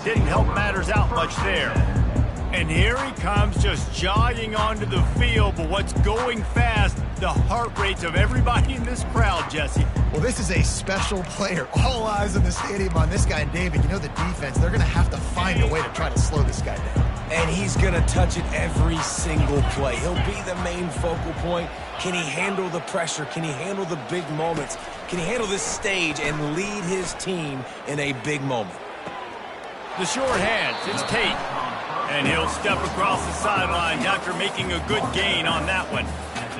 Didn't help matters out much there. And here he comes just jogging onto the field, but what's going fast, the heart rates of everybody in this crowd, Jesse. Well, this is a special player. All eyes in the stadium on this guy. And David, you know the defense, they're going to have to find a way to try to slow this guy down. And he's going to touch it every single play. He'll be the main focal point. Can he handle the pressure? Can he handle the big moments? Can he handle this stage and lead his team in a big moment? The short hands, it's Tate. And he'll step across the sidelines after making a good gain on that one.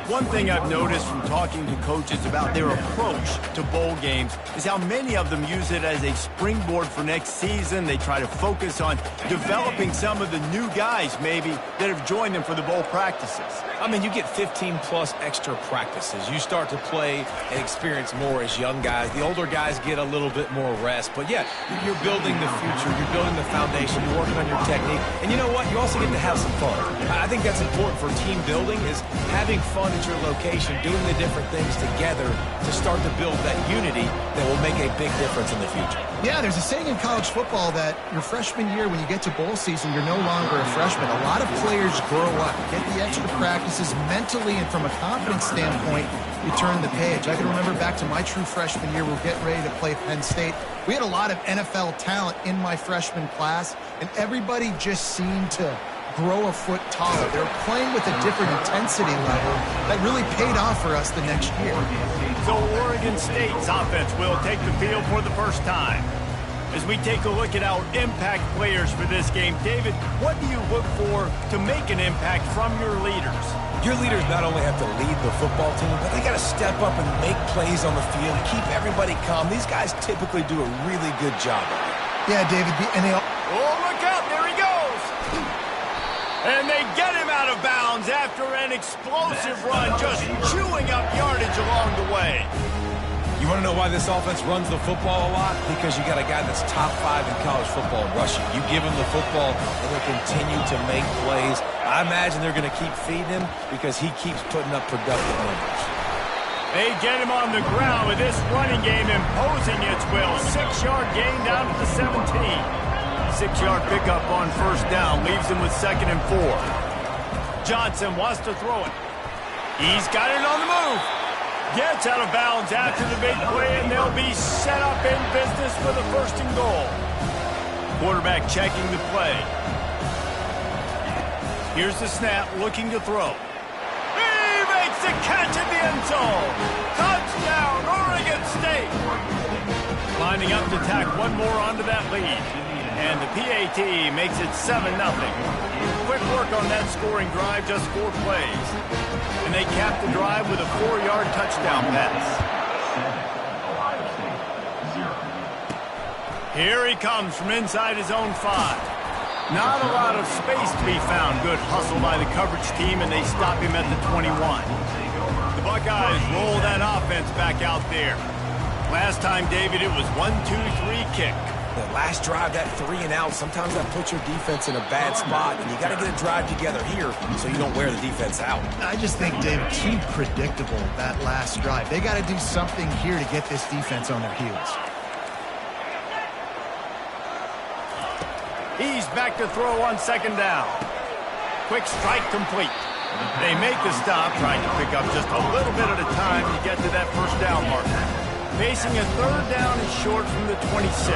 One thing I've noticed from talking to coaches about their approach to bowl games is how many of them use it as a springboard for next season. They try to focus on developing some of the new guys, maybe, that have joined them for the bowl practices. I mean, you get 15-plus extra practices. You start to play and experience more as young guys. The older guys get a little bit more rest. But, yeah, you're building the future. You're building the foundation. You're working on your technique. And you know what? You also get to have some fun. I think that's important for team building is having fun at your location, doing the different things together to start to build that unity that will make a big difference in the future. Yeah, there's a saying in college football that your freshman year, when you get to bowl season, you're no longer a freshman. A lot of players grow up, get the extra practices mentally, and from a confidence standpoint, you turn the page. I can remember back to my true freshman year, we're getting ready to play Penn State. We had a lot of NFL talent in my freshman class, and everybody just seemed to grow a foot taller. They were playing with a different intensity level that really paid off for us the next year. So Oregon State's offense will take the field for the first time. As we take a look at our impact players for this game, David, what do you look for to make an impact from your leaders? Your leaders not only have to lead the football team, but they got to step up and make plays on the field, keep everybody calm. These guys typically do a really good job of it. Yeah, David, and they all... Oh, look out, there he goes! And they get him out of bounds after an explosive run, just chewing up yardage along the way. You want to know why this offense runs the football a lot? Because you got a guy that's top 5 in college football in rushing. You give him the football, and he'll continue to make plays. I imagine they're going to keep feeding him because he keeps putting up productive numbers. They get him on the ground with this running game imposing its will. 6-yard gain down to the 17. 6-yard pickup on first down leaves him with 2nd and 4. Johnson wants to throw it. He's got it on the move. Gets out of bounds after the big play, and they'll be set up in business for the 1st and goal. Quarterback checking the play. Here's the snap, looking to throw. He makes the catch in the end zone. Touchdown, Oregon State. Lining up to tack one more onto that lead. And the PAT makes it 7-0. Quick work on that scoring drive, just 4 plays. And they cap the drive with a 4-yard touchdown pass. Here he comes from inside his own 5. Not a lot of space to be found. Good hustle by the coverage team, and they stop him at the 21. The Buckeyes roll that offense back out there. Last time, David, it was 1-2-3 kick. The last drive, that 3-and-out, sometimes that puts your defense in a bad spot, and you got to get a drive together here so you don't wear the defense out. I just think, Dave, too predictable, that last drive. They got to do something here to get this defense on their heels. He's back to throw on 2nd down. Quick strike complete. They make the stop, trying to pick up just a little bit at a time to get to that 1st down marker. Facing a 3rd down and short from the 26.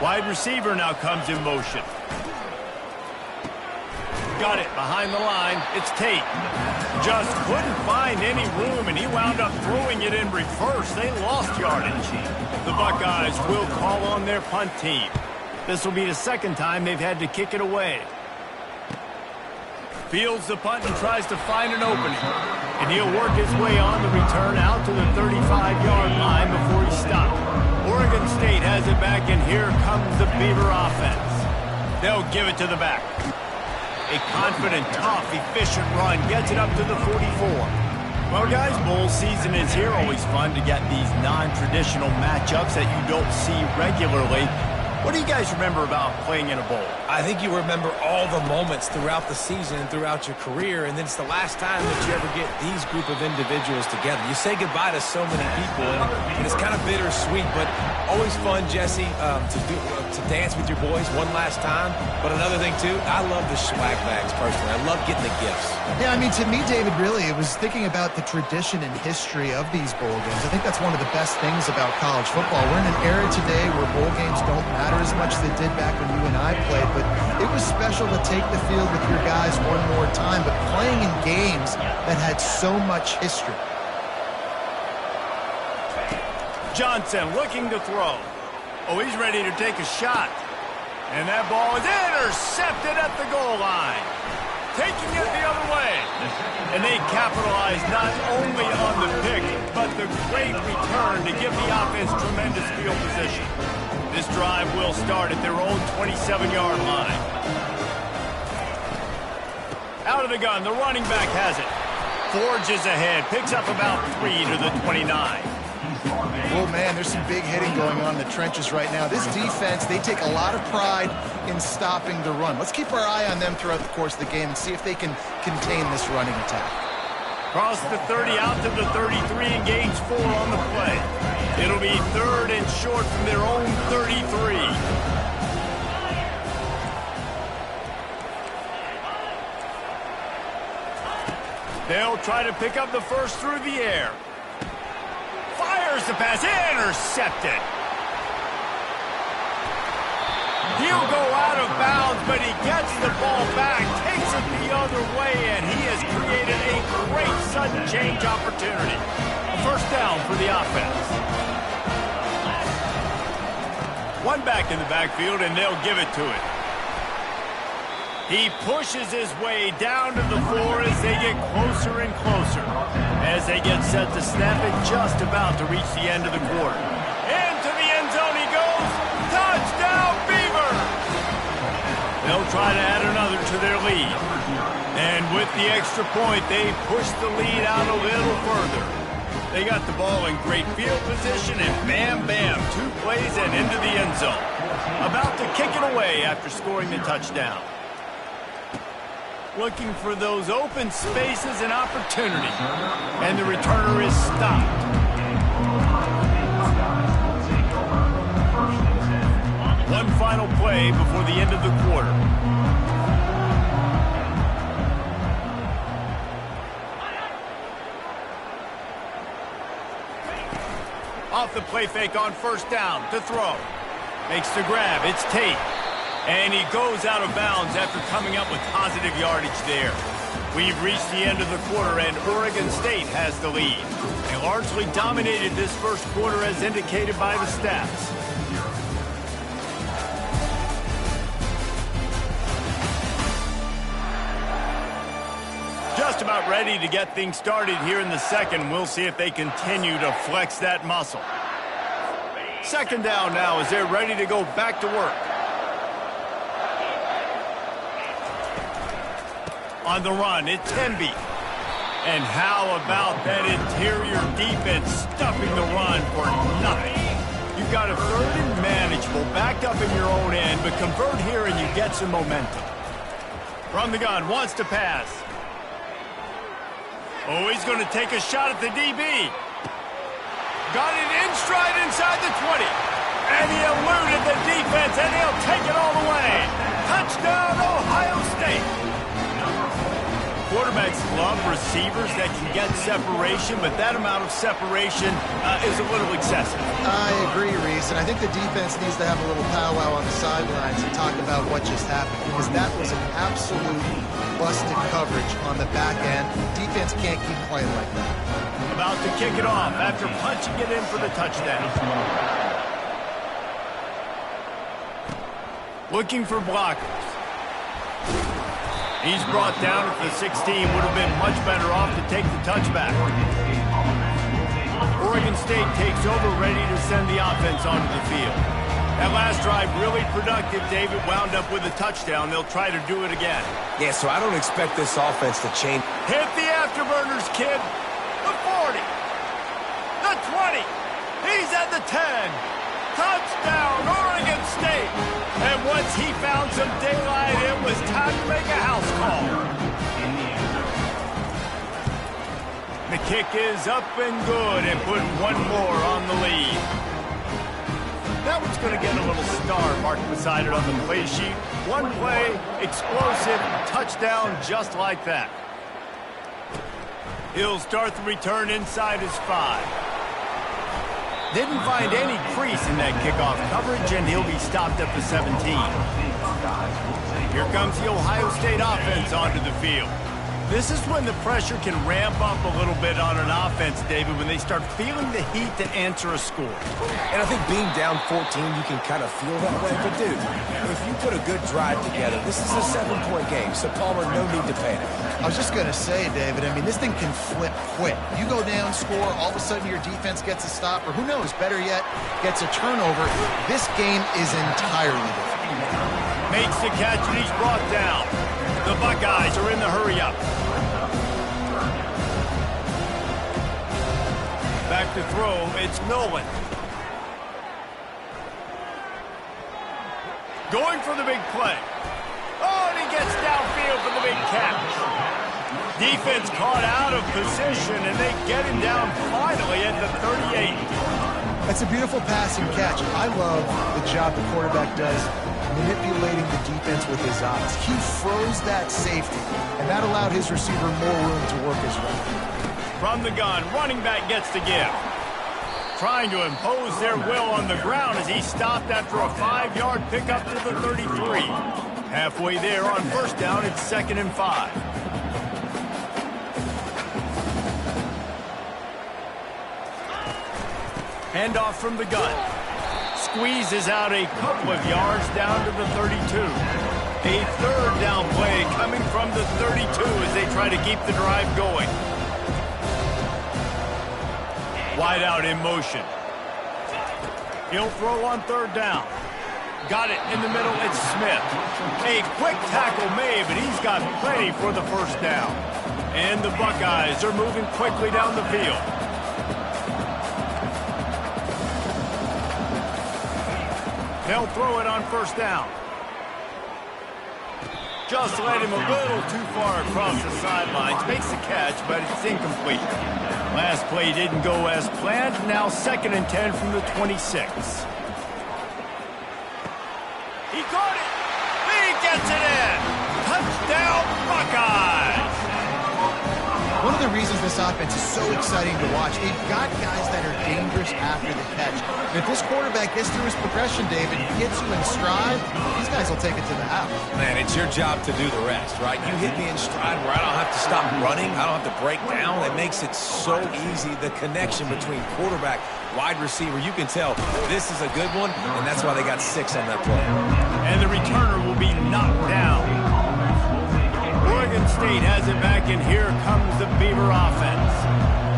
Wide receiver now comes in motion. Got it behind the line. It's Tate. Just couldn't find any room, and he wound up throwing it in reverse. They lost yardage. The Buckeyes will call on their punt team. This will be the 2nd time they've had to kick it away. Fields the punt and tries to find an opening. And he'll work his way on the return out to the 35-yard line before he stopped. Oregon State has it back, and here comes the Beaver offense. They'll give it to the back. A confident, tough, efficient run gets it up to the 44. Well, guys, bowl season is here. Always fun to get these non-traditional matchups that you don't see regularly. What do you guys remember about playing in a bowl? I think you remember all the moments throughout the season and throughout your career, and then it's the last time that you ever get these group of individuals together. You say goodbye to so many people, and it's kind of bittersweet, but always fun, Jesse, to dance with your boys one last time. But another thing, too, I love the swag bags, personally. I love getting the gifts. Yeah, I mean, to me, David, really, it was thinking about the tradition and history of these bowl games. I think that's one of the best things about college football. We're in an era today where bowl games don't matter as much as they did back when you and I played, but it was special to take the field with your guys one more time, but playing in games that had so much history. Johnson looking to throw. Oh, he's ready to take a shot. And that ball is intercepted at the goal line. Taking it the other way. And they capitalize not only on the pick, but the great return to give the offense tremendous field position. This drive will start at their own 27-yard line. Out of the gun, the running back has it. Forges ahead, picks up about 3 to the 29. Oh, man, there's some big hitting going on in the trenches right now. This defense, they take a lot of pride in stopping the run. Let's keep our eye on them throughout the course of the game and see if they can contain this running attack. Cross the 30 out to the 33 and gains 4 on the play. It'll be 3rd and short from their own 33. They'll try to pick up the first through the air. Fires the pass, intercepted. He'll go out of bounds, but he gets the ball back, takes it the other way, and he has created a great sudden change opportunity. A first down for the offense. One back in the backfield, and they'll give it to it. He pushes his way down to the floor as they get closer and closer. As they get set to snap it, just about to reach the end of the quarter. Into the end zone he goes. Touchdown, Beavers! They'll try to add another to their lead. And with the extra point, they push the lead out a little further. They got the ball in great field position, and bam, bam, 2 plays and into the end zone. About to kick it away after scoring the touchdown. Looking for those open spaces and opportunity. And the returner is stopped. One final play before the end of the quarter. Off the play fake on first down to throw. Makes the grab. It's Tate. And he goes out of bounds after coming up with positive yardage there. We've reached the end of the quarter, and Oregon State has the lead. They largely dominated this first quarter as indicated by the stats. Just about ready to get things started here in the second. We'll see if they continue to flex that muscle. Second down now as they're ready to go back to work. On the run, it's Temby. And how about that interior defense stuffing the run for nothing? You've got a 3rd and manageable, backed up in your own end, but convert here and you get some momentum. From the gun, wants to pass. Oh, he's going to take a shot at the DB. Got it in stride inside the 20. And he eluded the defense, and he'll take it all the way. Touchdown, Ohio State. Quarterbacks love receivers that can get separation, but that amount of separation is a little excessive. I agree, Reese, and I think the defense needs to have a little powwow on the sidelines and talk about what just happened, because that was an absolute busted coverage on the back end. Defense can't keep playing like that. About to kick it off after punching it in for the touchdown. Looking for blockers. He's brought down at the 16. Would have been much better off to take the touchback. Oregon State takes over, ready to send the offense onto the field. That last drive really productive. David wound up with a touchdown. They'll try to do it again. Yeah, so I don't expect this offense to change. Hit the afterburners, kid. The 40. The 20. He's at the 10. Touchdown, Oregon State! And once he found some daylight, it was time to make a house call. The kick is up and good and put one more on the lead. That one's going to get a little star marked beside it on the play sheet. One play, explosive, touchdown just like that. He'll start the return inside his 5. Didn't find any crease in that kickoff coverage, and he'll be stopped at the 17. Here comes the Ohio State offense onto the field. This is when the pressure can ramp up a little bit on an offense, David, when they start feeling the heat to answer a score. And I think being down 14, you can kind of feel that way. But, dude, if you put a good drive together, this is a 7-point game, so Palmer, no need to panic. I was just going to say, David, I mean, this thing can flip quick. You go down, score, all of a sudden your defense gets a stop, or who knows, better yet, gets a turnover. This game is entirely different. Makes the catch, and he's brought down. The Buckeyes are in the hurry-up. Back to throw, it's Nolan. Going for the big play. Oh, and he gets downfield for the big catch. Defense caught out of position, and they get him down finally at the 38. That's a beautiful pass and catch. I love the job the quarterback does manipulating the defense with his eyes. He froze that safety, and that allowed his receiver more room to work his route. From the gun, running back gets the give. Trying to impose their will on the ground as he stopped after a 5-yard pickup to the 33. Halfway there on first down, it's 2nd and 5. Handoff from the gun. Squeezes out a couple of yards down to the 32. A 3rd down play coming from the 32 as they try to keep the drive going. Wide out in motion. He'll throw on 3rd down. Got it in the middle, it's Smith. A quick tackle made, but he's got plenty for the first down. And the Buckeyes are moving quickly down the field. They'll throw it on first down. Just led him a little too far across the sidelines. Makes the catch, but it's incomplete. Last play didn't go as planned. Now 2nd and 10 from the 26. He caught it. He gets it in. Touchdown, Buckeyes. One of the reasons this offense is so exciting to watch, they've got guys that are dangerous after the catch. And if this quarterback gets through his progression, David, gets you in stride, these guys will take it to the house. Man, it's your job to do the rest, right? You hit me in stride where I don't have to stop running. I don't have to break down. It makes it so easy. The connection between quarterback, wide receiver, you can tell this is a good one, and that's why they got 6 on that play. And the returner will be knocked down. Oregon State has it back, and here comes the Beaver offense.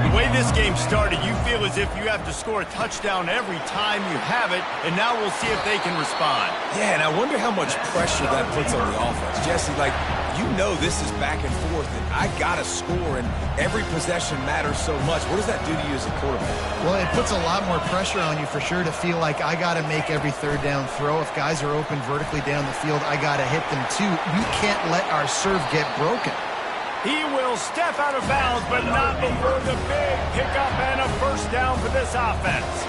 The way this game started, you feel as if you have to score a touchdown every time you have it, and now we'll see if they can respond. Yeah, and I wonder how much pressure that puts on the offense. Jesse, like, you know this is back and forth, and I got to score, and every possession matters so much. What does that do to you as a quarterback? Well, it puts a lot more pressure on you for sure to feel like I got to make every 3rd down throw. If guys are open vertically down the field, I got to hit them too. We can't let our serve get broken. He will step out of bounds, but not before the big pickup and a first down for this offense.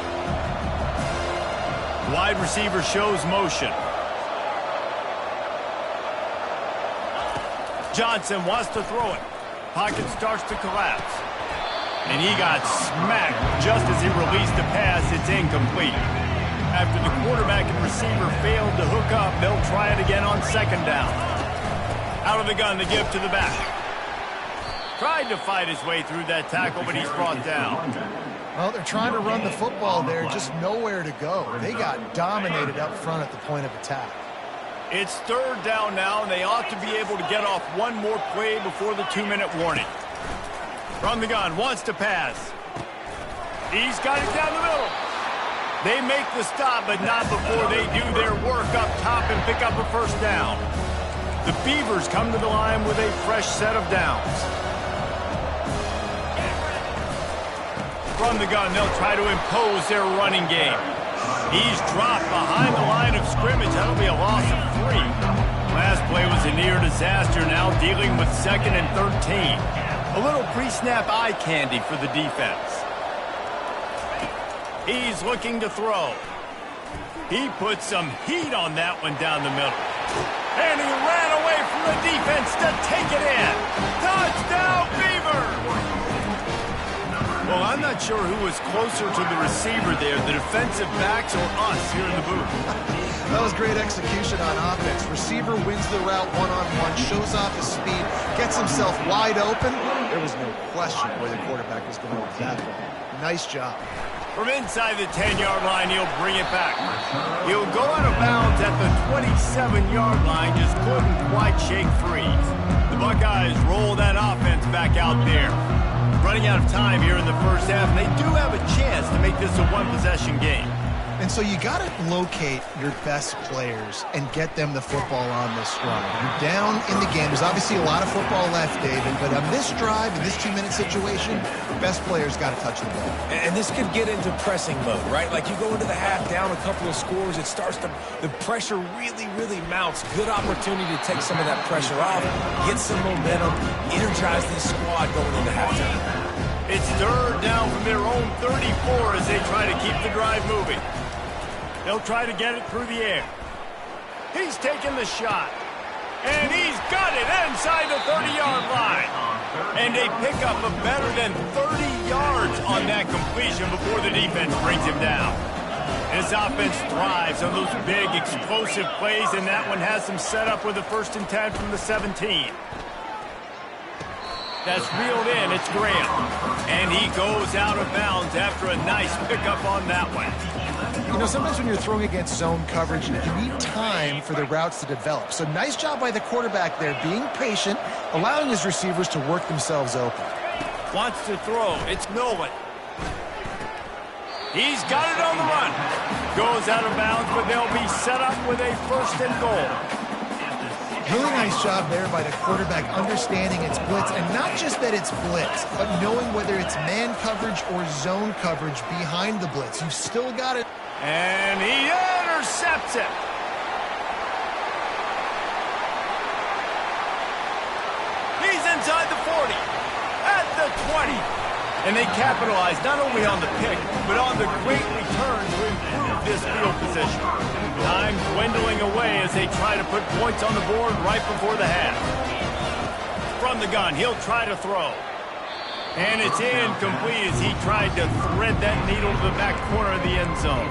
Wide receiver shows motion. Johnson wants to throw it. Pocket starts to collapse. And he got smacked just as he released the pass. It's incomplete. After the quarterback and receiver failed to hook up, they'll try it again on 2nd down. Out of the gun, the give to the back. Tried to fight his way through that tackle, but he's brought down. Well, they're trying to run the football there, just nowhere to go. They got dominated up front at the point of attack. It's 3rd down now, and they ought to be able to get off one more play before the 2-minute warning. From the gun, wants to pass. He's got it down the middle. They make the stop, but not before they do their work up top and pick up a first down. The Beavers come to the line with a fresh set of downs. From the gun, they'll try to impose their running game. He's dropped behind the line of scrimmage. That'll be a loss of 3. Last play was a near disaster, now dealing with 2nd and 13. A little pre-snap eye candy for the defense. He's looking to throw. He put some heat on that one down the middle. And he ran away from the defense to take it in. Touchdown, Beavers! Well, I'm not sure who was closer to the receiver there, the defensive backs or us here in the booth. That was great execution on offense. Receiver wins the route one-on-one, shows off his speed, gets himself wide open. There was no question where the quarterback was going with that ball. Nice job. From inside the 10-yard line, he'll bring it back. He'll go out of bounds at the 27-yard line, just couldn't quite shake free. The Buckeyes roll that offense back out there. Running out of time here in the first half, and they do have a chance to make this a one-possession game. And so you got to locate your best players and get them the football on this drive. You're down in the game. There's obviously a lot of football left, David, but on this drive, in this 2-minute situation, best players got to touch the ball. And this could get into pressing mode, right? Like you go into the half down a couple of scores, it starts to, the pressure really, really mounts. Good opportunity to take some of that pressure off, get some momentum, energize this squad going into halftime. It's 3rd down from their own 34 as they try to keep the drive moving. They'll try to get it through the air. He's taking the shot. And he's got it inside the 30-yard line. And they pick up a better than 30 yards on that completion before the defense brings him down. This offense thrives on those big, explosive plays, and that one has them set up with a 1st and 10 from the 17. That's reeled in. It's Graham. And he goes out of bounds after a nice pickup on that one. You know, sometimes when you're throwing against zone coverage, you need time for the routes to develop. So nice job by the quarterback there, being patient, allowing his receivers to work themselves open. Wants to throw. It's Nolan. He's got it on the run. Goes out of bounds, but they'll be set up with a 1st and goal. Really nice job there by the quarterback understanding it's blitz, and not just that it's blitz, but knowing whether it's man coverage or zone coverage behind the blitz. You've still got it. And he intercepts it. He's inside the 40, at the 20. And they capitalize not only on the pick, but on the great return to improve this field position. Time dwindling away as they try to put points on the board right before the half. From the gun, he'll try to throw. And it's incomplete as he tried to thread that needle to the back corner of the end zone.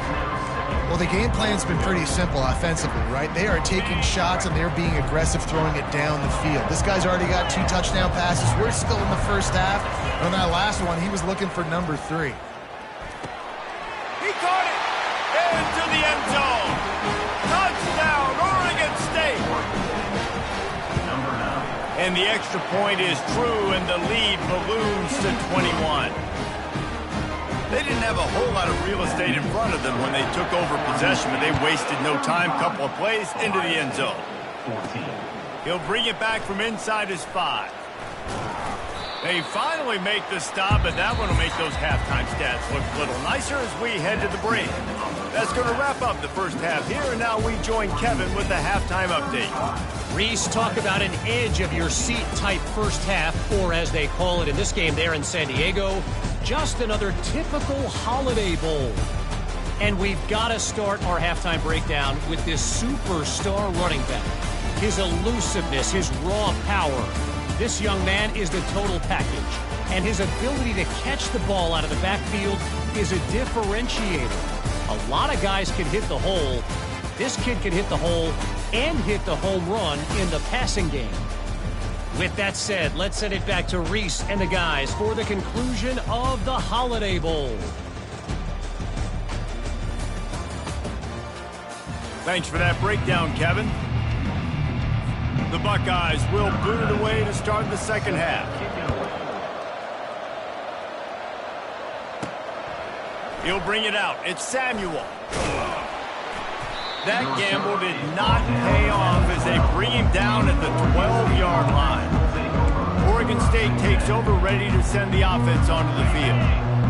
Well, the game plan's been pretty simple offensively, right? They are taking shots and they're being aggressive throwing it down the field. This guy's already got 2 touchdown passes. We're still in the first half. On that last one, he was looking for number 3. He caught it into the end zone. Touchdown, Oregon State. And the extra point is true, and the lead balloons to 21. They didn't have a whole lot of real estate in front of them when they took over possession, but they wasted no time. Couple of plays into the end zone. He'll bring it back from inside his 5. They finally make the stop, but that one will make those halftime stats look a little nicer as we head to the break. That's going to wrap up the first half here, and now we join Kevin with the halftime update. Reese, talk about an edge-of-your-seat type first half, or as they call it in this game there in San Diego, just another typical Holiday Bowl. And we've got to start our halftime breakdown with this superstar running back. His elusiveness, his raw power. This young man is the total package. And his ability to catch the ball out of the backfield is a differentiator. A lot of guys can hit the hole. This kid can hit the hole and hit the home run in the passing game. With that said, let's send it back to Reese and the guys for the conclusion of the Holiday Bowl. Thanks for that breakdown, Kevin. The Buckeyes will boot it away to start the second half. He'll bring it out. It's Samuel. That gamble did not pay off as they bring him down at the 12-yard line. Oregon State takes over, ready to send the offense onto the field.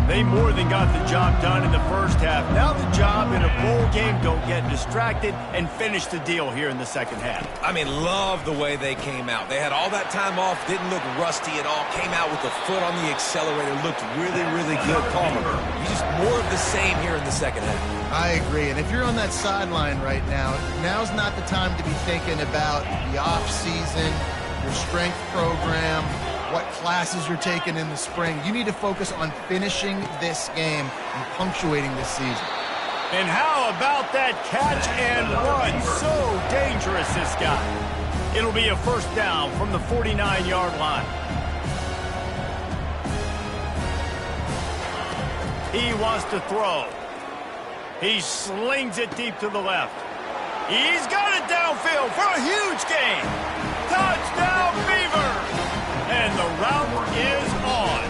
They more than got the job done in the first half. Now the job in a bowl game, don't get distracted and finish the deal here in the second half. I mean, love the way they came out. They had all that time off, didn't look rusty at all, came out with the foot on the accelerator, looked really, really good. Palmer, you just more of the same here in the second half. I agree, and if you're on that sideline right now, now's not the time to be thinking about the off-season, your strength program, what classes you're taking in the spring. You need to focus on finishing this game and punctuating this season. And how about that catch and run? So dangerous, this guy. It'll be a first down from the 49-yard line. He wants to throw. He slings it deep to the left. He's got it downfield for a huge gain. Touchdown, Beavers! And the route is on.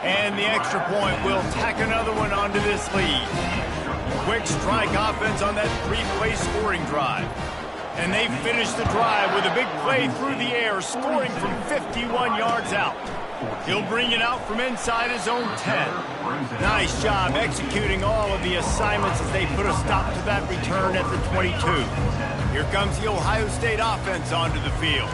And the extra point will tack another one onto this lead. Quick strike offense on that three-play scoring drive. And they finish the drive with a big play through the air, scoring from 51 yards out. He'll bring it out from inside his own 10. Nice job executing all of the assignments as they put a stop to that return at the 22. Here comes the Ohio State offense onto the field.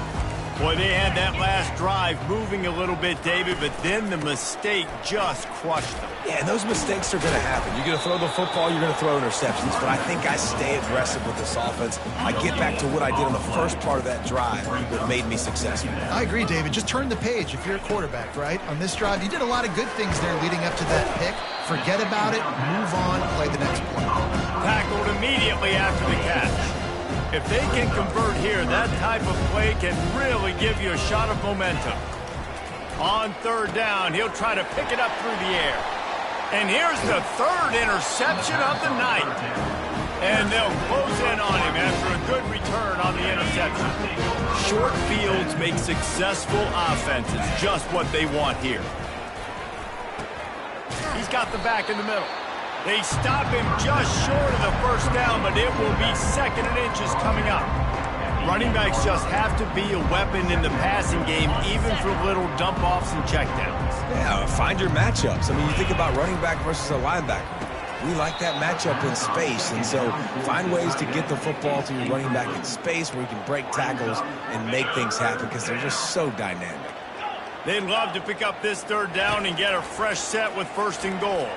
Boy, they had that last drive moving a little bit, David, but then the mistake just crushed them. Yeah, and those mistakes are going to happen. You're going to throw the football, you're going to throw interceptions, but I think I stay aggressive with this offense. I get back to what I did on the first part of that drive that made me successful. I agree, David. Just turn the page if you're a quarterback, right? On this drive, you did a lot of good things there leading up to that pick. Forget about it, move on, play the next play. Tackled immediately after the catch. If they can convert here, that type of play can really give you a shot of momentum. On third down, he'll try to pick it up through the air. And here's the third interception of the night. And they'll close in on him after a good return on the interception. Short fields make successful offenses just what they want here. He's got the back in the middle. They stop him just short of the first down, but it will be second and inches coming up. Running backs just have to be a weapon in the passing game, even for little dump-offs and checkdowns. Yeah, find your matchups. I mean, you think about running back versus a linebacker. We like that matchup in space, and so find ways to get the football to your running back in space where you can break tackles and make things happen because they're just so dynamic. They'd love to pick up this third down and get a fresh set with first and goal.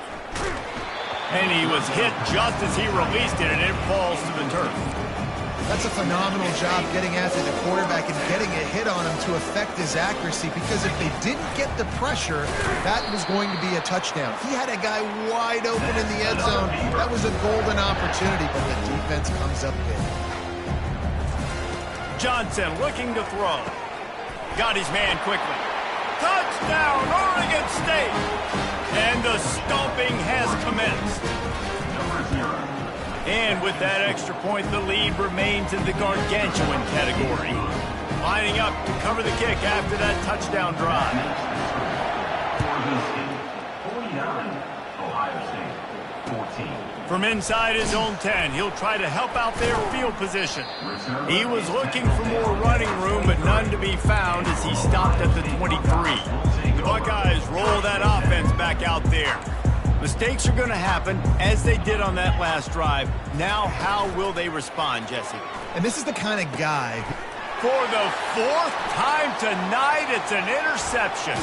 And he was hit just as he released it, and it falls to the turf. That's a phenomenal job getting after the quarterback and getting a hit on him to affect his accuracy, because if they didn't get the pressure, that was going to be a touchdown. He had a guy wide open in the end zone. That was a golden opportunity, but the defense comes up big. Johnson looking to throw. Got his man quickly. Touchdown, Oregon State! And the stomping has commenced. And with that extra point, the lead remains in the gargantuan category. Lining up to cover the kick after that touchdown drive. From inside his own 10, he'll try to help out their field position. He was looking for more running room, but none to be found as he stopped at the 23. The Buckeyes roll that offense back out there. Mistakes are going to happen, as they did on that last drive. Now, how will they respond, Jesse? And this is the kind of guy. For the fourth time tonight, it's an interception.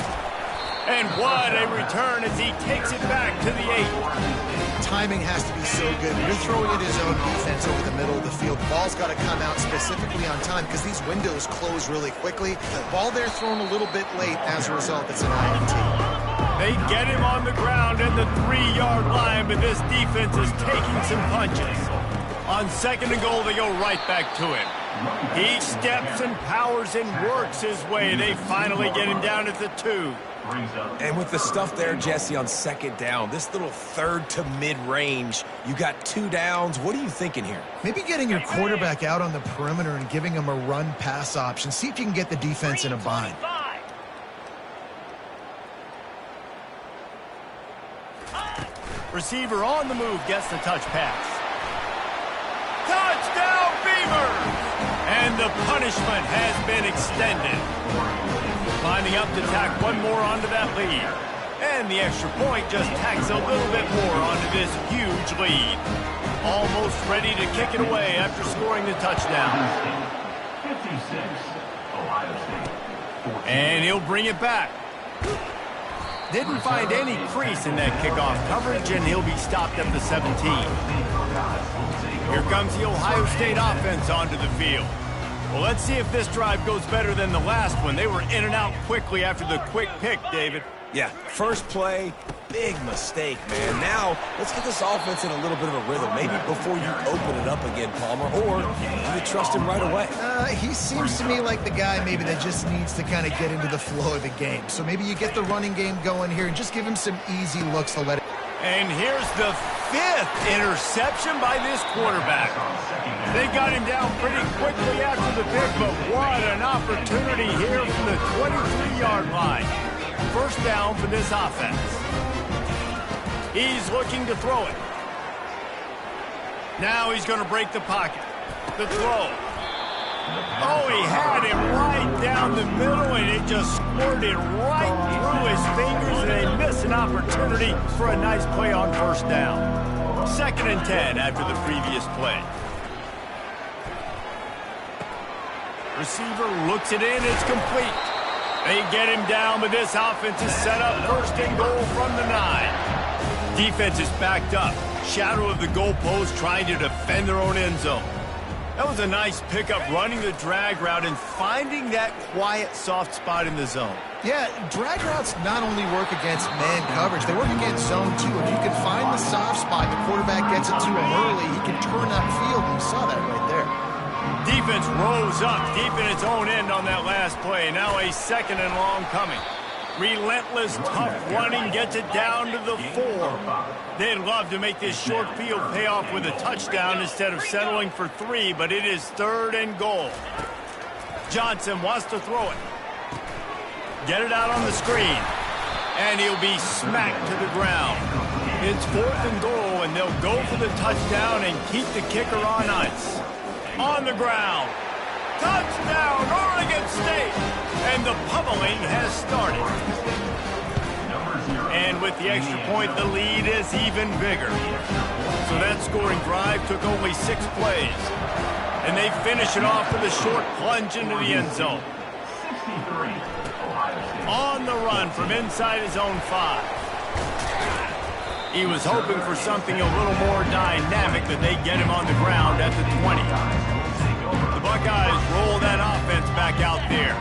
And what a return as he takes it back to the 8. Timing has to be so good. You're throwing at his own defense over the middle of the field. The ball's got to come out specifically on time because these windows close really quickly. Ball there thrown a little bit late. As a result, it's an INT. They get him on the ground at the 3-yard line, but this defense is taking some punches. On second and goal, they go right back to him. He steps and powers and works his way. They finally get him down at the 2. And with the stuff there, Jesse, on second down, this little third to mid-range, you got 2 downs. What are you thinking here? Maybe getting your quarterback out on the perimeter and giving him a run-pass option. See if you can get the defense in a bind. Receiver on the move gets the touch pass. Touchdown, Beavers! And the punishment has been extended. Lining up to tack one more onto that lead. And the extra point just tacks a little bit more onto this huge lead. Almost ready to kick it away after scoring the touchdown. And he'll bring it back. Didn't find any crease in that kickoff coverage, and he'll be stopped at the 17. Here comes the Ohio State offense onto the field. Well, let's see if this drive goes better than the last one. They were in and out quickly after the quick pick, David. Yeah, first play, big mistake, man. Now, let's get this offense in a little bit of a rhythm. Maybe before you open it up again, Palmer, or you trust him right away. He seems to me like the guy maybe that just needs to kind of get into the flow of the game. So maybe you get the running game going here and just give him some easy looks to let it. And here's the 5th interception by this quarterback. They got him down pretty quickly after the pick, but what an opportunity here from the 23-yard line. First down for this offense. He's looking to throw it. Now he's going to break the pocket. The throw. Oh, he had him right down the middle, and it just squirted right through his fingers, and they miss an opportunity for a nice play on first down. 2nd and 10 after the previous play. Receiver looks it in. It's complete. They get him down, but this offense is set up 1st and goal from the 9. Defense is backed up. Shadow of the goalpost trying to defend their own end zone. That was a nice pickup, running the drag route and finding that quiet, soft spot in the zone. Yeah, drag routes not only work against man coverage, they work against zone too. If you can find the soft spot, the quarterback gets it to him early, he can turn upfield, and you saw that right there. Defense rose up deep in its own end on that last play. Now a 2nd and long coming. Relentless, tough running gets it down to the 4. They'd love to make this short field pay off with a touchdown instead of settling for 3, but it is 3rd and goal. Johnson wants to throw it. Get it out on the screen. And he'll be smacked to the ground. It's 4th and goal, and they'll go for the touchdown and keep the kicker on ice. On the ground. Touchdown, Oregon State! And the pummeling has started. And with the extra point, the lead is even bigger. So that scoring drive took only 6 plays. And they finish it off with a short plunge into the end zone. On the run from inside his own 5. He was hoping for something a little more dynamic, but they get him on the ground at the 20. Buckeyes roll that offense back out there.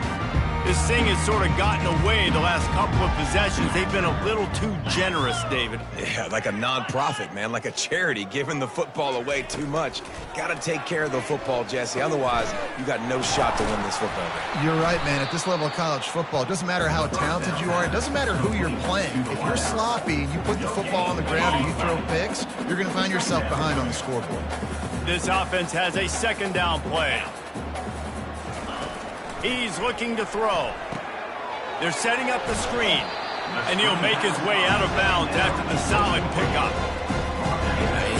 This thing has sort of gotten away the last couple of possessions. They've been a little too generous, David. Yeah, like a non-profit, man, like a charity, giving the football away too much. Got to take care of the football, Jesse. Otherwise, you got no shot to win this football game. You're right, man. At this level of college football, it doesn't matter how talented you are. It doesn't matter who you're playing. If you're sloppy and you put the football on the ground or you throw picks, you're going to find yourself behind on the scoreboard. This offense has a 2nd down play. He's looking to throw. They're setting up the screen. And he'll make his way out of bounds after the solid pickup.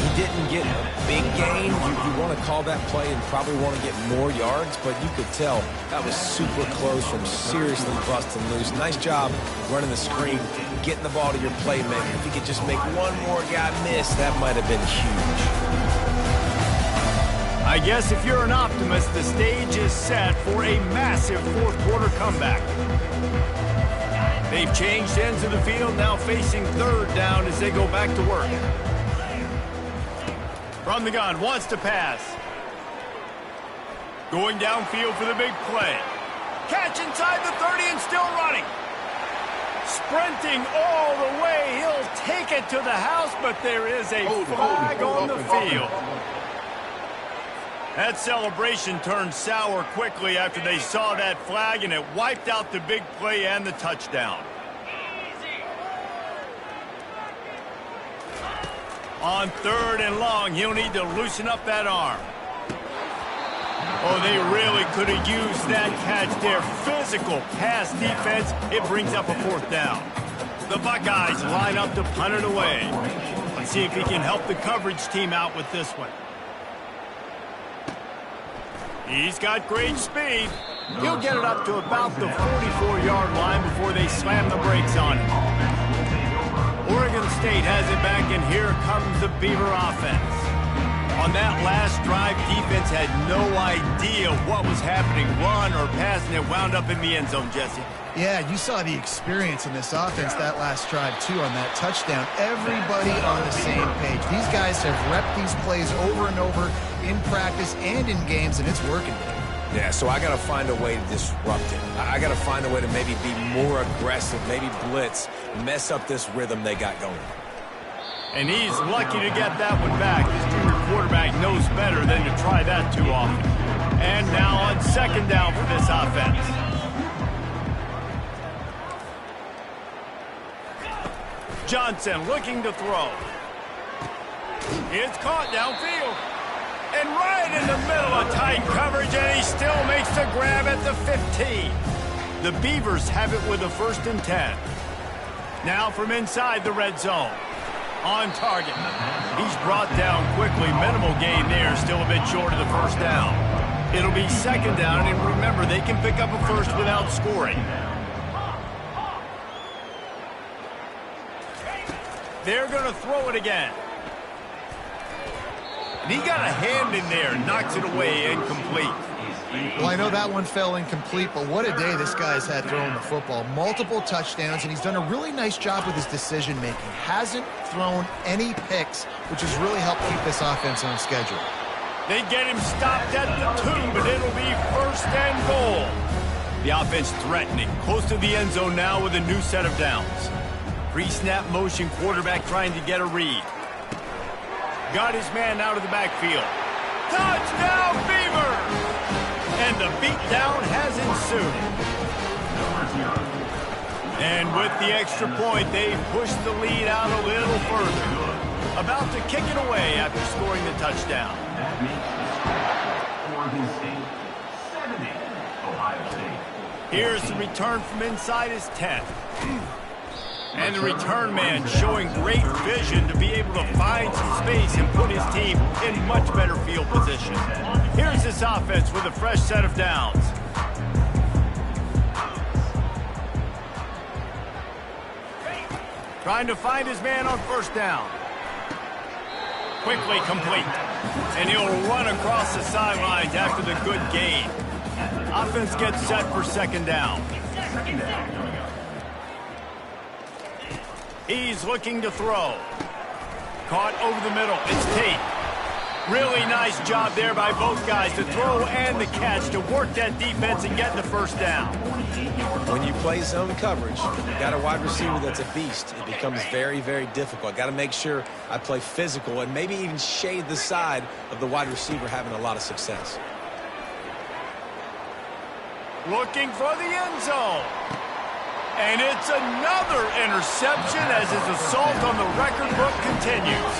He didn't get a big gain. You want to call that play and probably want to get more yards, but you could tell that was super close from seriously busting loose. Nice job running the screen, getting the ball to your playmaker. If you could just make one more guy miss, that might have been huge. I guess if you're an optimist, the stage is set for a massive 4th quarter comeback. They've changed ends of the field, now facing 3rd down as they go back to work. From the gun, wants to pass. Going downfield for the big play. Catch inside the 30 and still running. Sprinting all the way, he'll take it to the house, but there is a flag on the field. That celebration turned sour quickly after they saw that flag, and it wiped out the big play and the touchdown. On 3rd and long, he'll need to loosen up that arm. Oh, they really could have used that catch there. Physical pass defense. It brings up a 4th down. The Buckeyes line up to punt it away. Let's see if he can help the coverage team out with this one. He's got great speed. He'll get it up to about the 44-yard line before they slam the brakes on him. Oregon State has it back, and here comes the Beaver offense. On that last drive, defense had no idea what was happening, run or pass, and it wound up in the end zone, Jesse. Yeah, you saw the experience in this offense that last drive, too, on that touchdown. Everybody on the same page. These guys have repped these plays over and over in practice and in games, and it's working. Yeah, so I got to find a way to disrupt it. I got to find a way to maybe be more aggressive, maybe blitz, mess up this rhythm they got going. And he's lucky to get that one back. This junior quarterback knows better than to try that too often. And now on second down for this offense. Johnson looking to throw. It's caught downfield. And right in the middle of tight coverage, and he still makes the grab at the 15. The Beavers have it with a 1st and 10. Now from inside the red zone. On target. He's brought down quickly. Minimal gain there, still a bit short of the 1st down. It'll be 2nd down, and remember, they can pick up a 1st without scoring. They're going to throw it again. And he got a hand in there, knocks it away, incomplete. Well, I know that one fell incomplete, but what a day this guy's had throwing the football. Multiple touchdowns, and he's done a really nice job with his decision-making. Hasn't thrown any picks, which has really helped keep this offense on schedule. They get him stopped at the 2, but it'll be 1st and goal. The offense threatening, close to the end zone now with a new set of downs. Pre-snap motion, quarterback trying to get a read. Got his man out of the backfield. Touchdown, Beavers! And the beatdown has ensued. And with the extra point, they've pushed the lead out a little further. About to kick it away after scoring the touchdown. Here's the return from inside his 10. And the return man showing great vision to be able to find some space and put his team in much better field position. Here's this offense with a fresh set of downs. Trying to find his man on 1st down. Quickly complete. And he'll run across the sidelines after the good gain. Offense gets set for 2nd down. He's looking to throw. Caught over the middle. It's Tate. Really nice job there by both guys, the throw and the catch, to work that defense and get the 1st down. When you play zone coverage, you got a wide receiver that's a beast. It becomes very, very difficult. Got to make sure I play physical and maybe even shade the side of the wide receiver having a lot of success. Looking for the end zone. And it's another interception as his assault on the record book continues.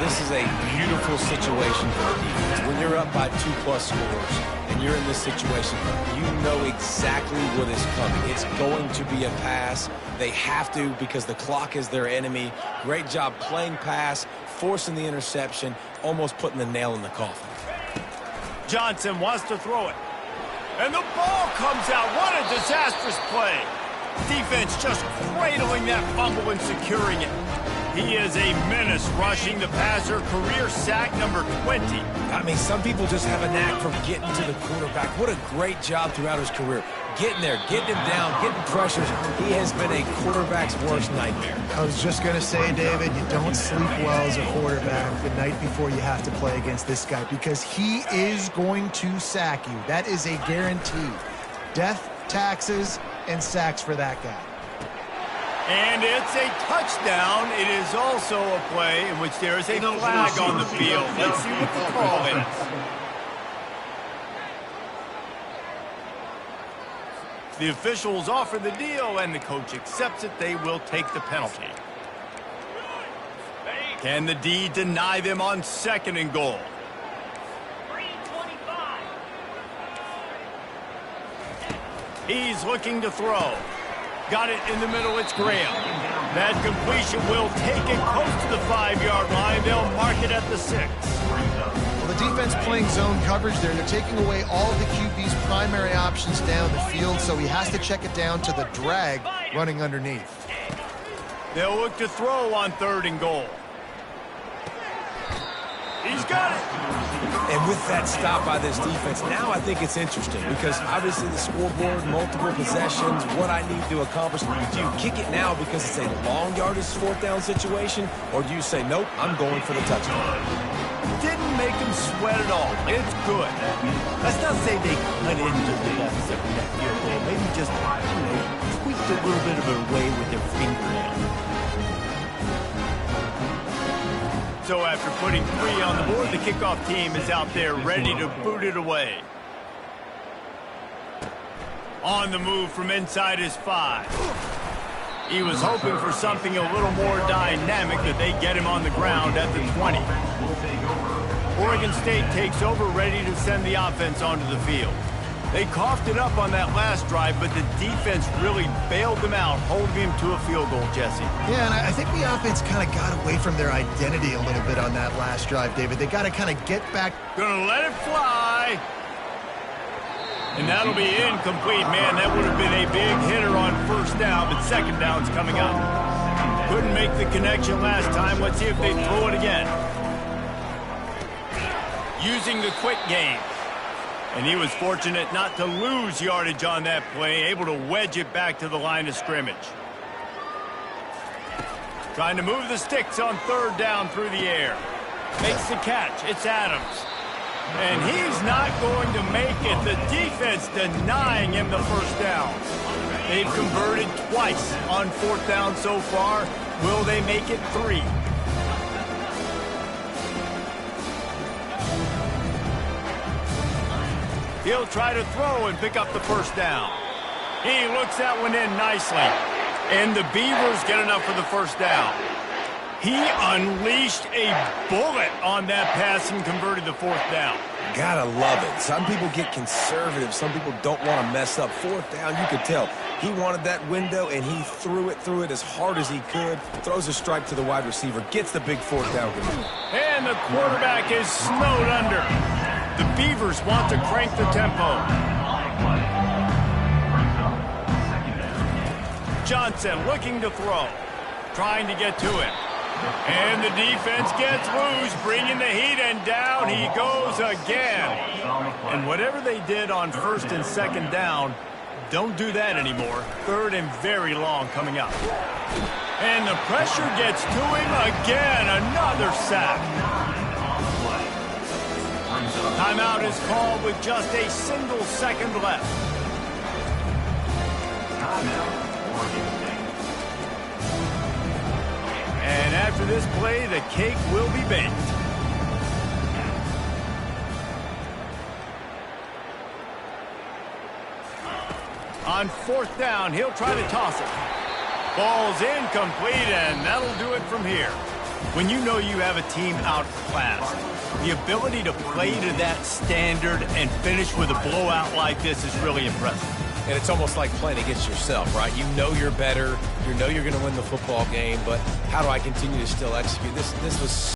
This is a beautiful situation for the defense. When you're up by 2+ scores and you're in this situation, you know exactly what is coming. It's going to be a pass. They have to because the clock is their enemy. Great job playing pass, forcing the interception, almost putting the nail in the coffin. Johnson wants to throw it. And the ball comes out. What a disastrous play. Defense just cradling that fumble and securing it. He is a menace rushing the passer. Career sack number 20. I mean, some people just have a knack for getting to the quarterback. What a great job throughout his career. Getting there, getting him down, getting pressures. He has been a quarterback's worst nightmare. I was just going to say, David, you don't sleep well as a quarterback the night before you have to play against this guy because he is going to sack you. That is a guarantee. Death, taxes, and sacks for that guy. And it's a touchdown. It is also a play in which there is a flag on the field. Let's see what the call is. The officials offer the deal, and the coach accepts it. They will take the penalty. Can the D deny them on 2nd and goal? He's looking to throw. Got it in the middle. It's Graham. That completion will take it close to the 5-yard line. They'll mark it at the 6. Well, the defense playing zone coverage there. They're taking away all the QB's primary options down the field, so he has to check it down to the drag running underneath. They'll look to throw on 3rd and goal. He's got it. And with that stop by this defense, now I think it's interesting because obviously the scoreboard, multiple possessions, what I need to accomplish. Do you kick it now because it's a long yardage 4th down situation, or do you say, nope, I'm going for the touchdown? Didn't make him sweat at all. It's good. Let's not say they cut into the deficit with that field goal. Maybe just, tweaked a little bit of a way with their fingernail. So after putting 3 on the board, the kickoff team is out there ready to boot it away. On the move from inside his 5. He was hoping for something a little more dynamic, that they get him on the ground at the 20. Oregon State takes over, ready to send the offense onto the field. They coughed it up on that last drive, but the defense really bailed them out, holding him to a field goal, Jesse. Yeah, and I think the offense kind of got away from their identity a little bit on that last drive, David. They got to kind of get back. Gonna let it fly. And that'll be incomplete. Man, that would have been a big hitter on 1st down, but 2nd down's coming up. Couldn't make the connection last time. Let's see if they throw it again. Using the quick game. And he was fortunate not to lose yardage on that play, able to wedge it back to the line of scrimmage. Trying to move the sticks on 3rd down through the air. Makes the catch. It's Adams. And he's not going to make it. The defense denying him the 1st down. They've converted twice on 4th down so far. Will they make it 3? He'll try to throw and pick up the 1st down. He looks that one in nicely. And the Beavers get enough for the 1st down. He unleashed a bullet on that pass and converted the 4th down. Gotta love it. Some people get conservative. Some people don't want to mess up. 4th down, you could tell. He wanted that window, and he threw it as hard as he could. Throws a strike to the wide receiver. Gets the big 4th down. And the quarterback is snowed under. The Beavers want to crank the tempo. Johnson looking to throw. Trying to get to it. And the defense gets loose, bringing the heat, and down he goes again. And whatever they did on 1st and 2nd down, don't do that anymore. 3rd and very long coming up. And the pressure gets to him again. Another sack. Timeout is called with just a single second left. And after this play, the cake will be baked. On 4th down, he'll try to toss it. Ball's incomplete, and that'll do it from here. When you know you have a team outclassed, the ability to play to that standard and finish with a blowout like this is really impressive. And it's almost like playing against yourself, right? You know you're better. You know you're going to win the football game, but how do I continue to still execute? This was